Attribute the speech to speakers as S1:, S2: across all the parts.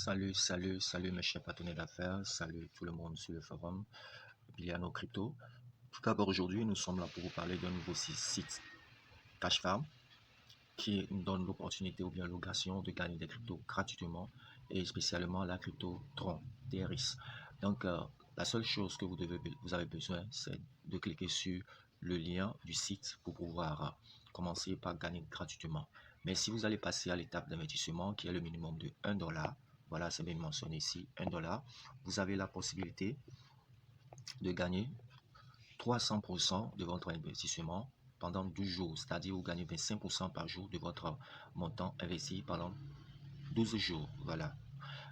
S1: Salut mes chers partenaires d'affaires, salut tout le monde sur le forum Biliano Crypto. Tout d'abord, aujourd'hui, nous sommes là pour vous parler d'un nouveau site Cash Farm qui nous donne l'opportunité ou bien l'occasion de gagner des cryptos gratuitement et spécialement la crypto Tron TRX. Donc, la seule chose que vous avez besoin, c'est de cliquer sur le lien du site pour pouvoir commencer par gagner gratuitement. Mais si vous allez passer à l'étape d'investissement qui est le minimum de $1, voilà, c'est bien mentionné ici, $1, vous avez la possibilité de gagner 300% de votre investissement pendant 12 jours, c'est-à-dire vous gagnez 25% par jour de votre montant investi pendant 12 jours. Voilà,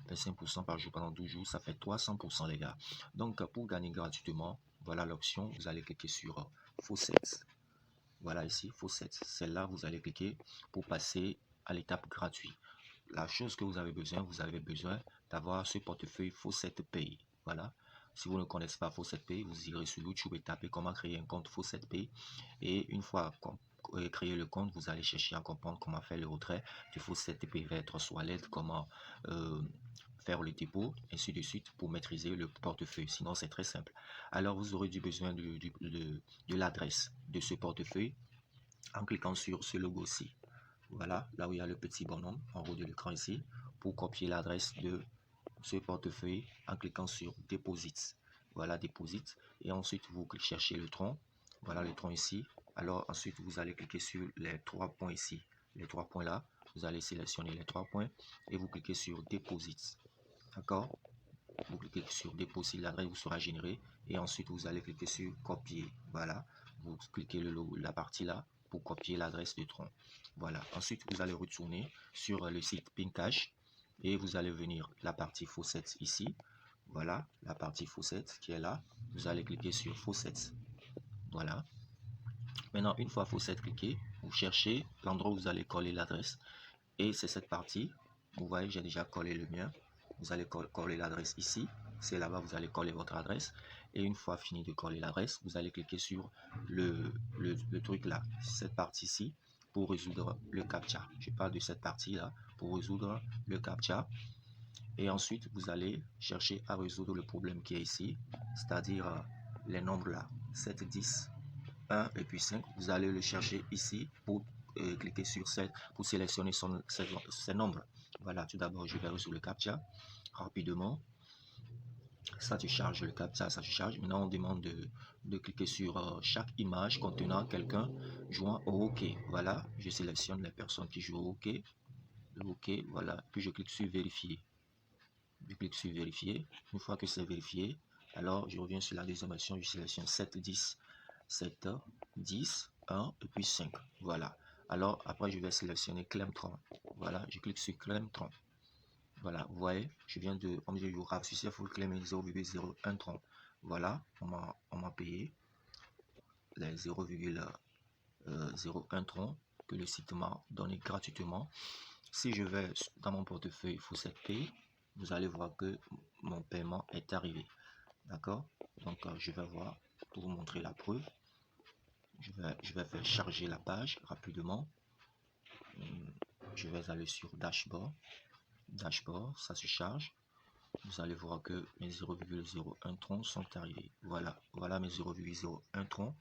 S1: 25% par jour pendant 12 jours, ça fait 300% les gars. Donc pour gagner gratuitement, voilà l'option, vous allez cliquer sur Faucet. Voilà ici, Faucet. C'est là vous allez cliquer pour passer à l'étape gratuite. La chose que vous avez besoin d'avoir ce portefeuille Faucet Pay. Voilà. Si vous ne connaissez pas Faucet Pay, vous irez sur YouTube et tapez comment créer un compte Faucet Pay. Et une fois créé le compte, vous allez chercher à comprendre comment faire le retrait du Faucet Pay vers votre wallet, comment faire le dépôt, ainsi de suite, pour maîtriser le portefeuille. Sinon, c'est très simple. Alors, vous aurez besoin de l'adresse de ce portefeuille en cliquant sur ce logo-ci. Voilà, là où il y a le petit bonhomme en haut de l'écran ici, pour copier l'adresse de ce portefeuille en cliquant sur Deposit. Voilà, Deposit. Et ensuite, vous cherchez le tronc. Voilà le tronc ici. Alors, ensuite, vous allez cliquer sur les 3 points ici. Les 3 points là, vous allez sélectionner les 3 points et vous cliquez sur Deposit. D'accord? Vous cliquez sur Deposit, l'adresse vous sera générée. Et ensuite, vous allez cliquer sur Copier. Voilà, vous cliquez la partie là pour copier l'adresse de tronc. Voilà, ensuite, vous allez retourner sur le site Pincash et vous allez venir la partie Faucet ici. Voilà, la partie Faucet qui est là. Vous allez cliquer sur Faucet. Voilà. Maintenant, une fois Faucet cliqué, vous cherchez l'endroit où vous allez coller l'adresse. Et c'est cette partie. Vous voyez, j'ai déjà collé le mien. Vous allez coller l'adresse ici. C'est là-bas, vous allez coller votre adresse. Et une fois fini de coller l'adresse, vous allez cliquer sur le truc là, cette partie-ci, pour résoudre le CAPTCHA. Je parle de cette partie-là pour résoudre le CAPTCHA. Et ensuite, vous allez chercher à résoudre le problème qui est ici, c'est-à-dire les nombres là, 7, 10, 1 et puis 5. Vous allez le chercher ici pour cliquer sur 7 pour sélectionner ces nombres. Voilà, tout d'abord, je vais résoudre le CAPTCHA rapidement. Ça te charge le CAPTCHA, ça te charge. Maintenant, on demande de cliquer sur chaque image contenant quelqu'un jouant au hockey. Voilà, je sélectionne les personnes qui jouent au hockey. Le hockey, voilà, puis je clique sur vérifier. Je clique sur vérifier. Une fois que c'est vérifié, alors je reviens sur la deuxième option, je sélectionne 7, 10, 7, 10, 1 et puis 5. Voilà. Alors après, je vais sélectionner Clemtron. Voilà, je clique sur Clemtron. Voilà, vous voyez, je viens de, comme je vous rafraîchis, il faut claimer 0,01 tron. Voilà, on m'a payé les 0,01 tron que le site m'a donné gratuitement. Si je vais dans mon portefeuille Faucet Pay, vous allez voir que mon paiement est arrivé. D'accord? Donc, je vais voir pour vous montrer la preuve. Je vais faire charger la page rapidement. Je vais aller sur Dashboard. Dashboard, ça se charge. Vous allez voir que mes 0,01 tron sont arrivés. Voilà, voilà mes 0,01 tron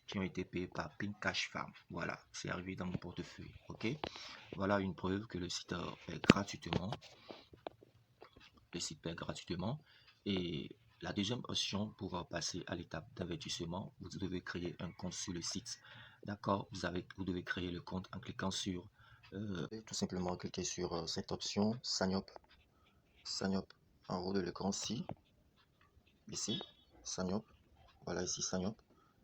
S1: qui ont été payés par Pincash Farm. Voilà, c'est arrivé dans mon portefeuille. Ok, voilà une preuve que le site paie gratuitement. Le site paie gratuitement. Et la deuxième option pour passer à l'étape d'investissement, vous devez créer un compte sur le site. D'accord, vous devez créer le compte en cliquant sur tout simplement cliquer sur cette option Sign Up. Sign Up en haut de l'écran ici. Sign Up. Voilà ici Sign Up.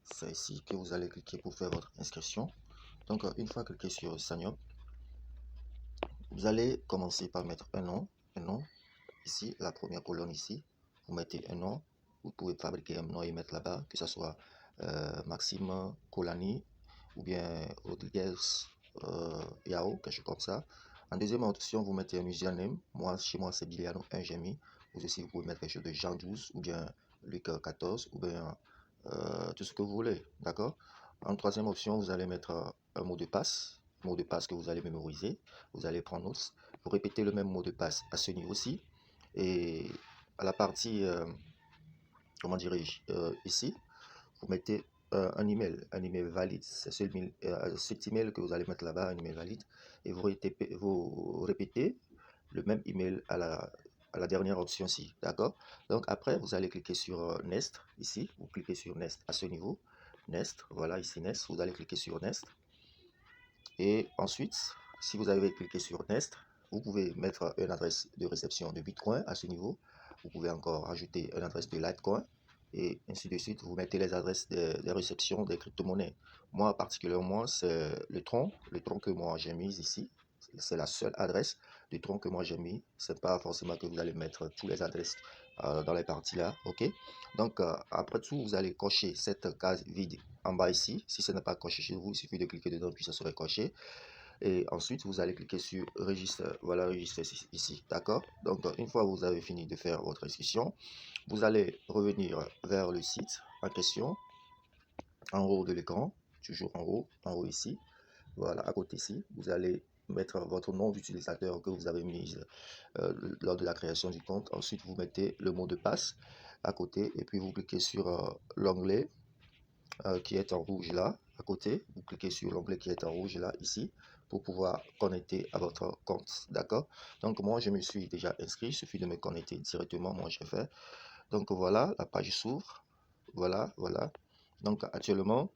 S1: C'est ici que vous allez cliquer pour faire votre inscription. Donc une fois cliqué sur Sign Up, vous allez commencer par mettre un nom. Ici, la première colonne ici, vous mettez un nom. Vous pouvez fabriquer un nom et mettre là-bas, que ce soit Maxime Colani ou bien Rodriguez Yao, quelque chose comme ça. En deuxième option, vous mettez un username. Chez moi, c'est Biliano 1 j'ai mis. Vous aussi, vous pouvez mettre quelque chose de Jean 12 ou bien Luc 14 ou bien tout ce que vous voulez. D'accord? En troisième option, vous allez mettre un mot de passe. Mot de passe que vous allez mémoriser. Vous allez prendre note. Vous répétez le même mot de passe à ce niveau-ci. Et à la partie, comment dirais-je, ici, vous mettez un email valide. C'est cet email que vous allez mettre là-bas, un email valide, et vous répétez le même email à la dernière option-ci, d'accord? Donc après, vous allez cliquer sur Nest, ici, vous cliquez sur Nest à ce niveau, Nest, voilà, ici Nest, vous allez cliquer sur Nest, et ensuite, si vous avez cliqué sur Nest, vous pouvez mettre une adresse de réception de Bitcoin à ce niveau, vous pouvez encore ajouter une adresse de Litecoin, et ainsi de suite, vous mettez les adresses des réceptions des crypto-monnaies. Moi, particulièrement, c'est le tronc que moi j'ai mis ici. C'est la seule adresse de tronc que moi j'ai mis. C'est pas forcément que vous allez mettre toutes les adresses dans les parties là, ok? Donc, après tout, vous allez cocher cette case vide en bas ici. Si ce n'est pas coché chez vous, il suffit de cliquer dedans, puis ça serait coché. Et ensuite, vous allez cliquer sur registre. Voilà, registre ici, d'accord? Donc, une fois que vous avez fini de faire votre inscription, vous allez revenir vers le site en question, en haut de l'écran, toujours en haut ici. Voilà, à côté ici, vous allez mettre votre nom d'utilisateur que vous avez mis lors de la création du compte. Ensuite, vous mettez le mot de passe à côté et puis vous cliquez sur l'onglet qui est en rouge là, à côté. Vous cliquez sur l'onglet qui est en rouge là, ici, pour pouvoir connecter à votre compte. D'accord? Donc, moi, je me suis déjà inscrit. Il suffit de me connecter directement. Moi, j'ai fait. Donc, voilà, la page s'ouvre. Voilà, voilà. Donc, actuellement,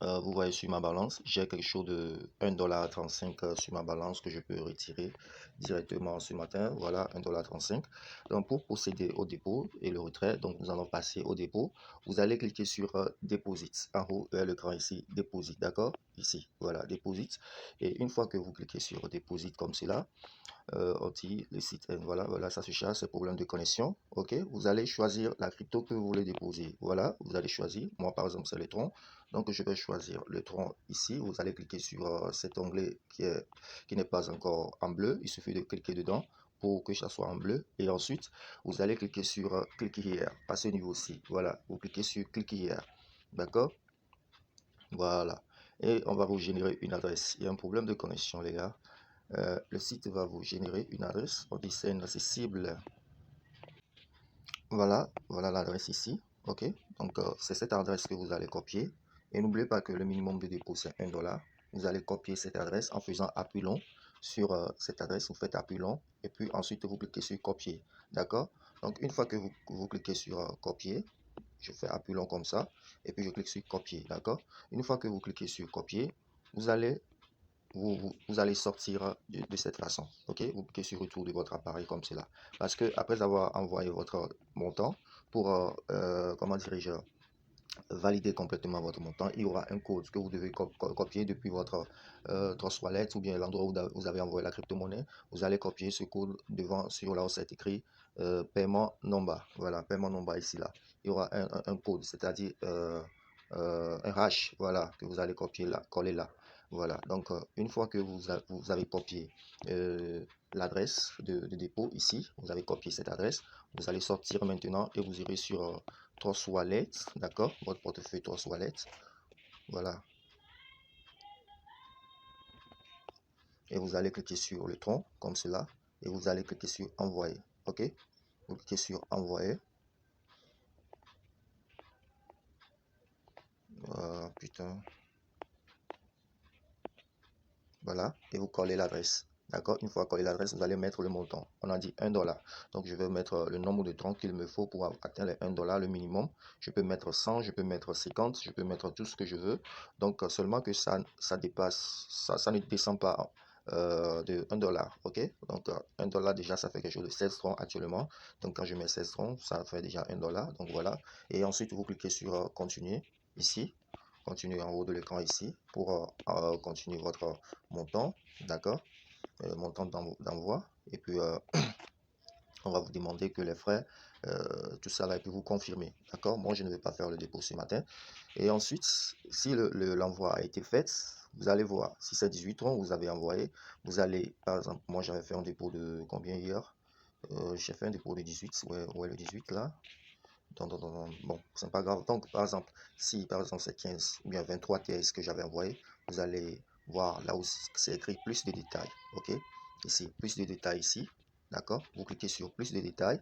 S1: vous voyez sur ma balance, j'ai quelque chose de 1,35 $ sur ma balance que je peux retirer directement ce matin. Voilà, 1,35 $. Donc, pour procéder au dépôt et le retrait, donc nous allons passer au dépôt. Vous allez cliquer sur Deposit. En haut, à l'écran ici, Deposit, d'accord? Ici, voilà, Deposit. Et une fois que vous cliquez sur Deposit comme cela, le site, voilà, voilà, ça se charge, c'est problème de connexion. Ok, vous allez choisir la crypto que vous voulez déposer. Voilà, vous allez choisir. Moi, par exemple, c'est le tronc. Donc, je vais choisir le tronc ici. Vous allez cliquer sur cet onglet qui n'est pas encore en bleu. Il suffit de cliquer dedans pour que ça soit en bleu. Et ensuite, vous allez cliquer sur Click Here à ce niveau-ci. Voilà, vous cliquez sur Click Here. D'accord? Voilà. Et on va vous générer une adresse. Il y a un problème de connexion, les gars. Le site va vous générer une adresse. On dit c'est inaccessible. Voilà, voilà l'adresse ici. Ok, donc c'est cette adresse que vous allez copier. Et n'oubliez pas que le minimum de dépôt c'est 1 $. Vous allez copier cette adresse en faisant appui long sur cette adresse. Vous faites appui long et puis ensuite vous cliquez sur copier. D'accord? Donc une fois que vous cliquez sur copier, je fais appui long comme ça et puis je clique sur copier. D'accord? Une fois que vous cliquez sur copier, vous allez vous allez sortir de cette façon. Ok, vous cliquez sur retour de votre appareil comme cela. Parce que après avoir envoyé votre montant pour, comment dirais-je, valider complètement votre montant, il y aura un code que vous devez copier depuis votre Trust Wallet ou bien l'endroit où vous avez envoyé la crypto-monnaie. Vous allez copier ce code devant sur là où c'est écrit paiement number. Voilà, paiement number ici là. Il y aura un code, c'est-à-dire un hash, voilà, que vous allez copier là, coller là. Voilà, donc une fois que vous avez copié l'adresse de dépôt ici, vous avez copié cette adresse, vous allez sortir maintenant et vous irez sur Trust Wallet, d'accord, votre portefeuille Trust Wallet, voilà, et vous allez cliquer sur le tronc comme cela et vous allez cliquer sur envoyer, ok, vous cliquez sur envoyer, putain, voilà, et vous collez l'adresse. D'accord, une fois collé l'adresse, vous allez mettre le montant. On a dit 1 $. Donc, je vais mettre le nombre de troncs qu'il me faut pour atteindre les 1 $, le minimum. Je peux mettre 100, je peux mettre 50, je peux mettre tout ce que je veux. Donc, seulement que ça dépasse, ça ne descend pas de 1 $. Ok, donc 1 $ déjà, ça fait quelque chose de 16 troncs actuellement. Donc, quand je mets 16 troncs, ça fait déjà 1 $. Donc, voilà. Et ensuite, vous cliquez sur continuer ici. Continuez en haut de l'écran ici pour continuer votre montant, d'accord, montant d'envoi. Et puis, on va vous demander que les frais, tout ça là, et puis vous confirmer, d'accord. Moi, je ne vais pas faire le dépôt ce matin. Et ensuite, si l'envoi a été fait, vous allez voir, si c'est 18 troncs, vous avez envoyé, vous allez, par exemple, moi j'avais fait un dépôt de combien hier? J'ai fait un dépôt de 18, ouais, le 18 là. Bon, c'est pas grave. Donc, par exemple, si par exemple c'est 15 ou bien 23 TS que j'avais envoyé, vous allez voir là où c'est écrit plus de détails. Ok, ici, plus de détails ici. D'accord? Vous cliquez sur plus de détails.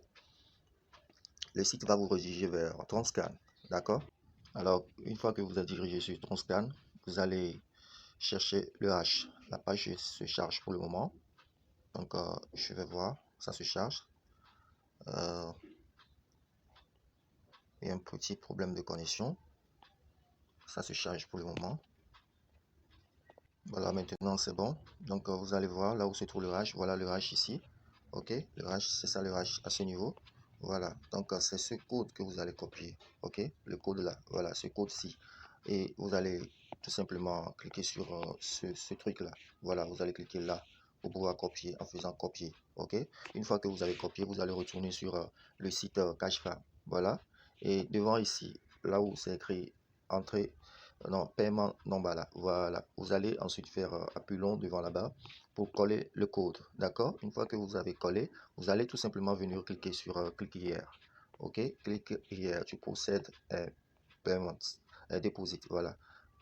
S1: Le site va vous rediriger vers Transcan. D'accord? Alors, une fois que vous êtes dirigé sur Transcan, vous allez chercher le H. La page se charge pour le moment. Donc, je vais voir, ça se charge. Il y a un petit problème de connexion. Ça se charge pour le moment. Voilà, maintenant c'est bon. Donc, vous allez voir là où se trouve le H. Voilà le H ici. Ok, le H, c'est ça le H à ce niveau. Voilà, donc c'est ce code que vous allez copier. Ok, le code là, voilà, ce code-ci. Et vous allez tout simplement cliquer sur ce truc-là. Voilà, vous allez cliquer là pour pouvoir copier en faisant copier. Ok, une fois que vous avez copié, vous allez retourner sur le site CashFarm. Voilà, et devant ici, là où c'est écrit entrée, non, paiement non là. Voilà, vous allez ensuite faire appui-long devant là-bas pour coller le code. D'accord, une fois que vous avez collé, vous allez tout simplement venir cliquer sur clic hier. Ok, clique hier, tu procèdes paiement, deposit. Voilà,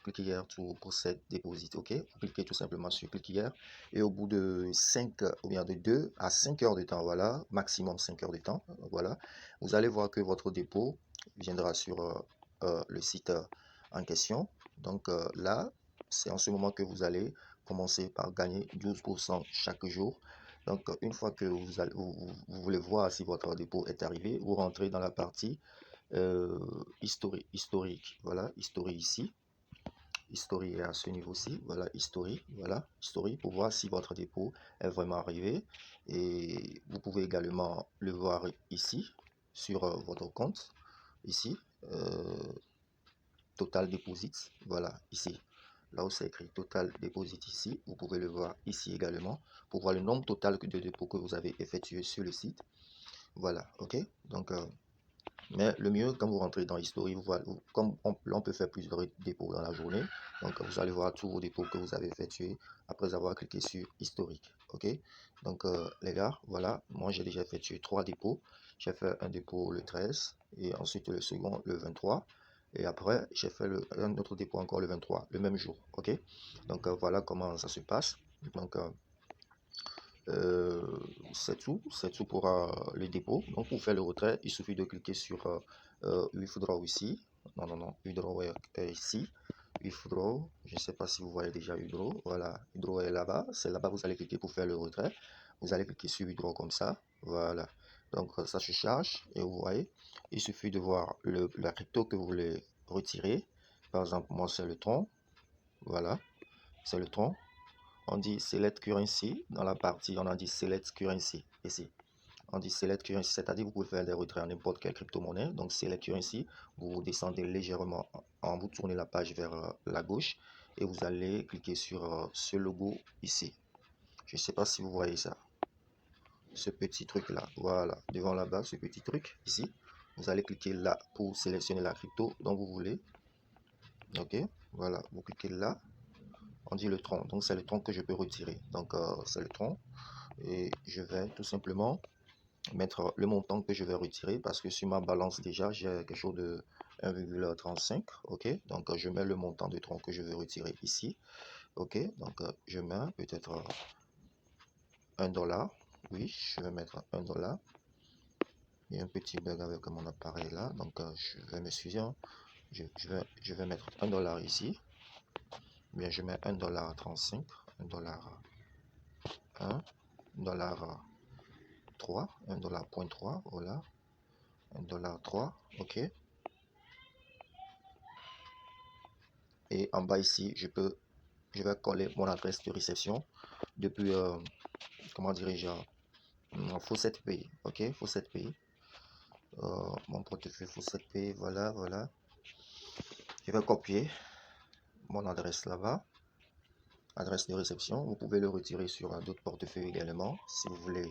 S1: clique hier, tu procèdes deposit. Ok, vous cliquez tout simplement sur clic hier et au bout de 5 ou bien de 2 à 5 heures de temps, voilà, maximum 5 heures de temps, voilà, vous allez voir que votre dépôt viendra sur le site en question. Donc là, c'est en ce moment que vous allez commencer par gagner 12% chaque jour. Donc, une fois que vous voulez voir si votre dépôt est arrivé, vous rentrez dans la partie historique. Voilà, historique ici. Historique est à ce niveau-ci. Voilà, historique. Voilà, historique pour voir si votre dépôt est vraiment arrivé. Et vous pouvez également le voir ici, sur votre compte. Ici, Total Deposit. Voilà, ici. Là où c'est écrit Total Deposit ici, vous pouvez le voir ici également pour voir le nombre total de dépôts que vous avez effectué sur le site. Voilà, ok. Donc, mais le mieux, quand vous rentrez dans History, comme on peut faire plusieurs dépôts dans la journée, donc vous allez voir tous vos dépôts que vous avez effectués après avoir cliqué sur historique. Ok. Donc, les gars, voilà, moi j'ai déjà effectué 3 dépôts. J'ai fait un dépôt le 13 et ensuite le second le 23. Et après, j'ai fait un autre dépôt encore le 23, le même jour. Ok. Donc, voilà comment ça se passe. Donc, c'est tout pour le dépôt. Donc pour faire le retrait, il suffit de cliquer sur withdraw ici. Non, non, non, withdraw est ici. Withdraw, je ne sais pas si vous voyez déjà withdraw. Voilà, withdraw est là-bas. C'est là-bas que vous allez cliquer pour faire le retrait. Vous allez cliquer sur withdraw comme ça. Voilà. Donc ça se charge et vous voyez, il suffit de voir la crypto que vous voulez retirer. Par exemple, moi c'est le tronc. Voilà, c'est le tronc. On dit select currency dans la partie, on a dit select currency ici. On dit select currency, c'est-à-dire vous pouvez faire des retraits en n'importe quelle crypto-monnaie. Donc select currency, vous descendez légèrement vous tournez la page vers la gauche et vous allez cliquer sur ce logo ici. Je ne sais pas si vous voyez ça. Ce petit truc là, voilà, devant là-bas, ce petit truc ici. Vous allez cliquer là pour sélectionner la crypto dont vous voulez. Ok, voilà, vous cliquez là. On dit le tronc, donc c'est le tronc que je peux retirer. Donc c'est le tronc. Et je vais tout simplement mettre le montant que je vais retirer parce que sur ma balance déjà j'ai quelque chose de 1,35. Ok, donc je mets le montant de tronc que je vais retirer ici. Ok, donc je mets peut-être 1 $. Oui, je vais mettre 1 $. Il y a un petit bug avec mon appareil là, donc je vais m'excuser. Je vais mettre 1 $ ici. Bien, je mets 1,35 $, 1 $, 3, 1,3 $, voilà, 1,3 $, ok. Et en bas ici, je vais coller mon adresse de réception depuis, comment dirais-je, Faucet Pay, ok, Faucet Pay, mon portefeuille Faucet Pay, voilà, voilà. Je vais copier mon adresse là-bas, adresse de réception. Vous pouvez le retirer sur d'autres portefeuilles également, si vous voulez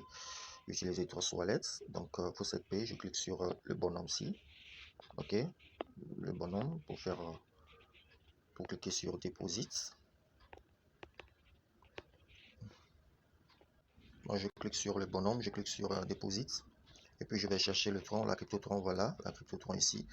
S1: utiliser Trust Wallet. Donc, Faucet Pay, je clique sur le bonhomme-ci, ok, le bonhomme pour cliquer sur Deposit. Moi, je clique sur le bonhomme, je clique sur Deposit. Et puis, je vais chercher le tronc, la cryptotron, voilà, la cryptotron ici.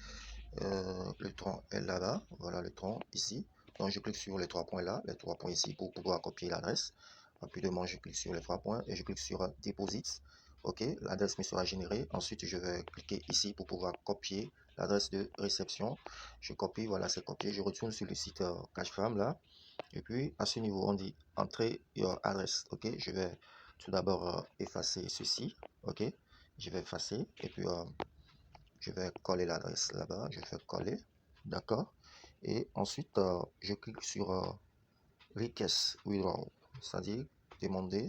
S1: Le tronc est là-bas, voilà le tronc ici. Donc, je clique sur les 3 points là, les 3 points ici pour pouvoir copier l'adresse. Rapidement, je clique sur les 3 points et je clique sur Deposit Ok, l'adresse me sera générée. Ensuite, je vais cliquer ici pour pouvoir copier l'adresse de réception. Je copie, voilà, c'est copié. Je retourne sur le site CashFarm là. Et puis, à ce niveau, on dit entrer your adresse. Ok, je vais tout d'abord effacer ceci. Ok, je vais effacer. Et puis, je vais coller l'adresse là-bas. Je fais coller. D'accord. Et ensuite, je clique sur Request Withdraw, c'est-à-dire demander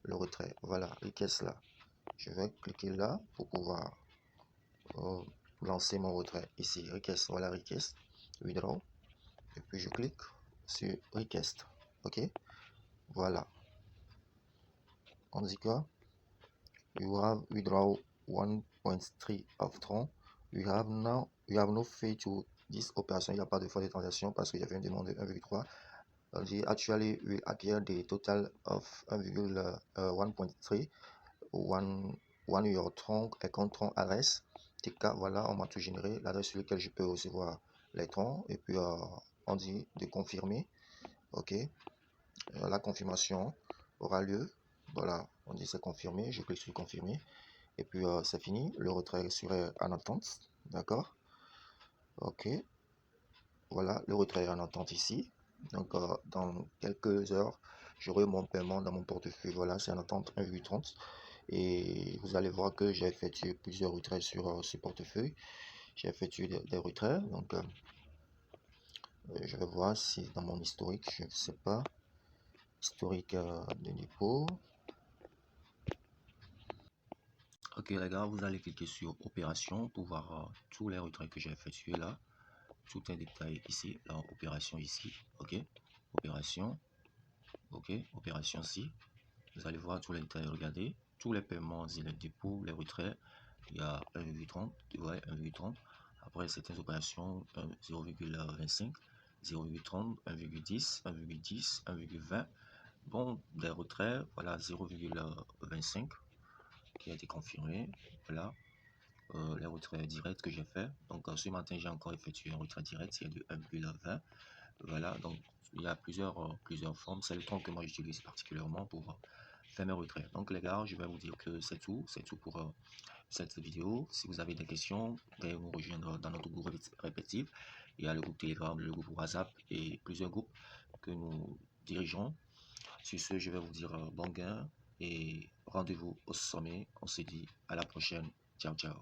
S1: le retrait. Voilà, Request là. Je vais cliquer là pour pouvoir lancer mon retrait. Ici, Request, voilà Request Withdraw. Et puis je clique sur Request. Ok, voilà. On dit quoi? You have withdraw 1.3 of Tron. You have no fee to this opération. Il n'y a pas de frais de transaction parce qu'il y avait une demande de 1,3. On dit actually will acquire the total of 1.3 one your Tron et compte Tron adresse. TK, voilà, on m'a tout généré. L'adresse sur laquelle je peux recevoir les Tron. Et puis on dit de confirmer. Ok, la confirmation aura lieu. Voilà, on dit c'est confirmé. Je clique sur confirmer. Et puis c'est fini. Le retrait serait en attente. D'accord. Ok. Voilà, le retrait est en attente ici. Donc dans quelques heures, j'aurai mon paiement dans mon portefeuille. Voilà, c'est en attente 1,30. Et vous allez voir que j'ai effectué plusieurs retraits sur ce portefeuille. J'ai effectué des retraits. Donc je vais voir si dans mon historique, je ne sais pas. Historique de dépôt. Ok les gars, vous allez cliquer sur opération pour voir tous les retraits que j'ai effectués là. Tout est détaillé ici, là, opération ici, ok, opération, ok, opération ici. Vous allez voir tous les détails, regardez, tous les paiements, les dépôts, les retraits, il y a 1,30, ouais, 1,30. Après certaines opérations, 0,25, 0,30, 1,10, 1,10, 1,20. Bon, des retraits, voilà, 0,25 qui a été confirmé, voilà. Les retraits directs que j'ai fait. Donc ce matin, j'ai encore effectué un retrait direct, c'est de 1,20. Voilà, donc il y a plusieurs formes. C'est le ton que moi j'utilise particulièrement pour faire mes retraits. Donc les gars, je vais vous dire que c'est tout pour cette vidéo. Si vous avez des questions, veuillez nous rejoindre dans notre groupe répétitif. Il y a le groupe Telegram, le groupe WhatsApp et plusieurs groupes que nous dirigeons. Sur ce, je vais vous dire bon gain et rendez-vous au sommet. On se dit à la prochaine. Ciao, ciao.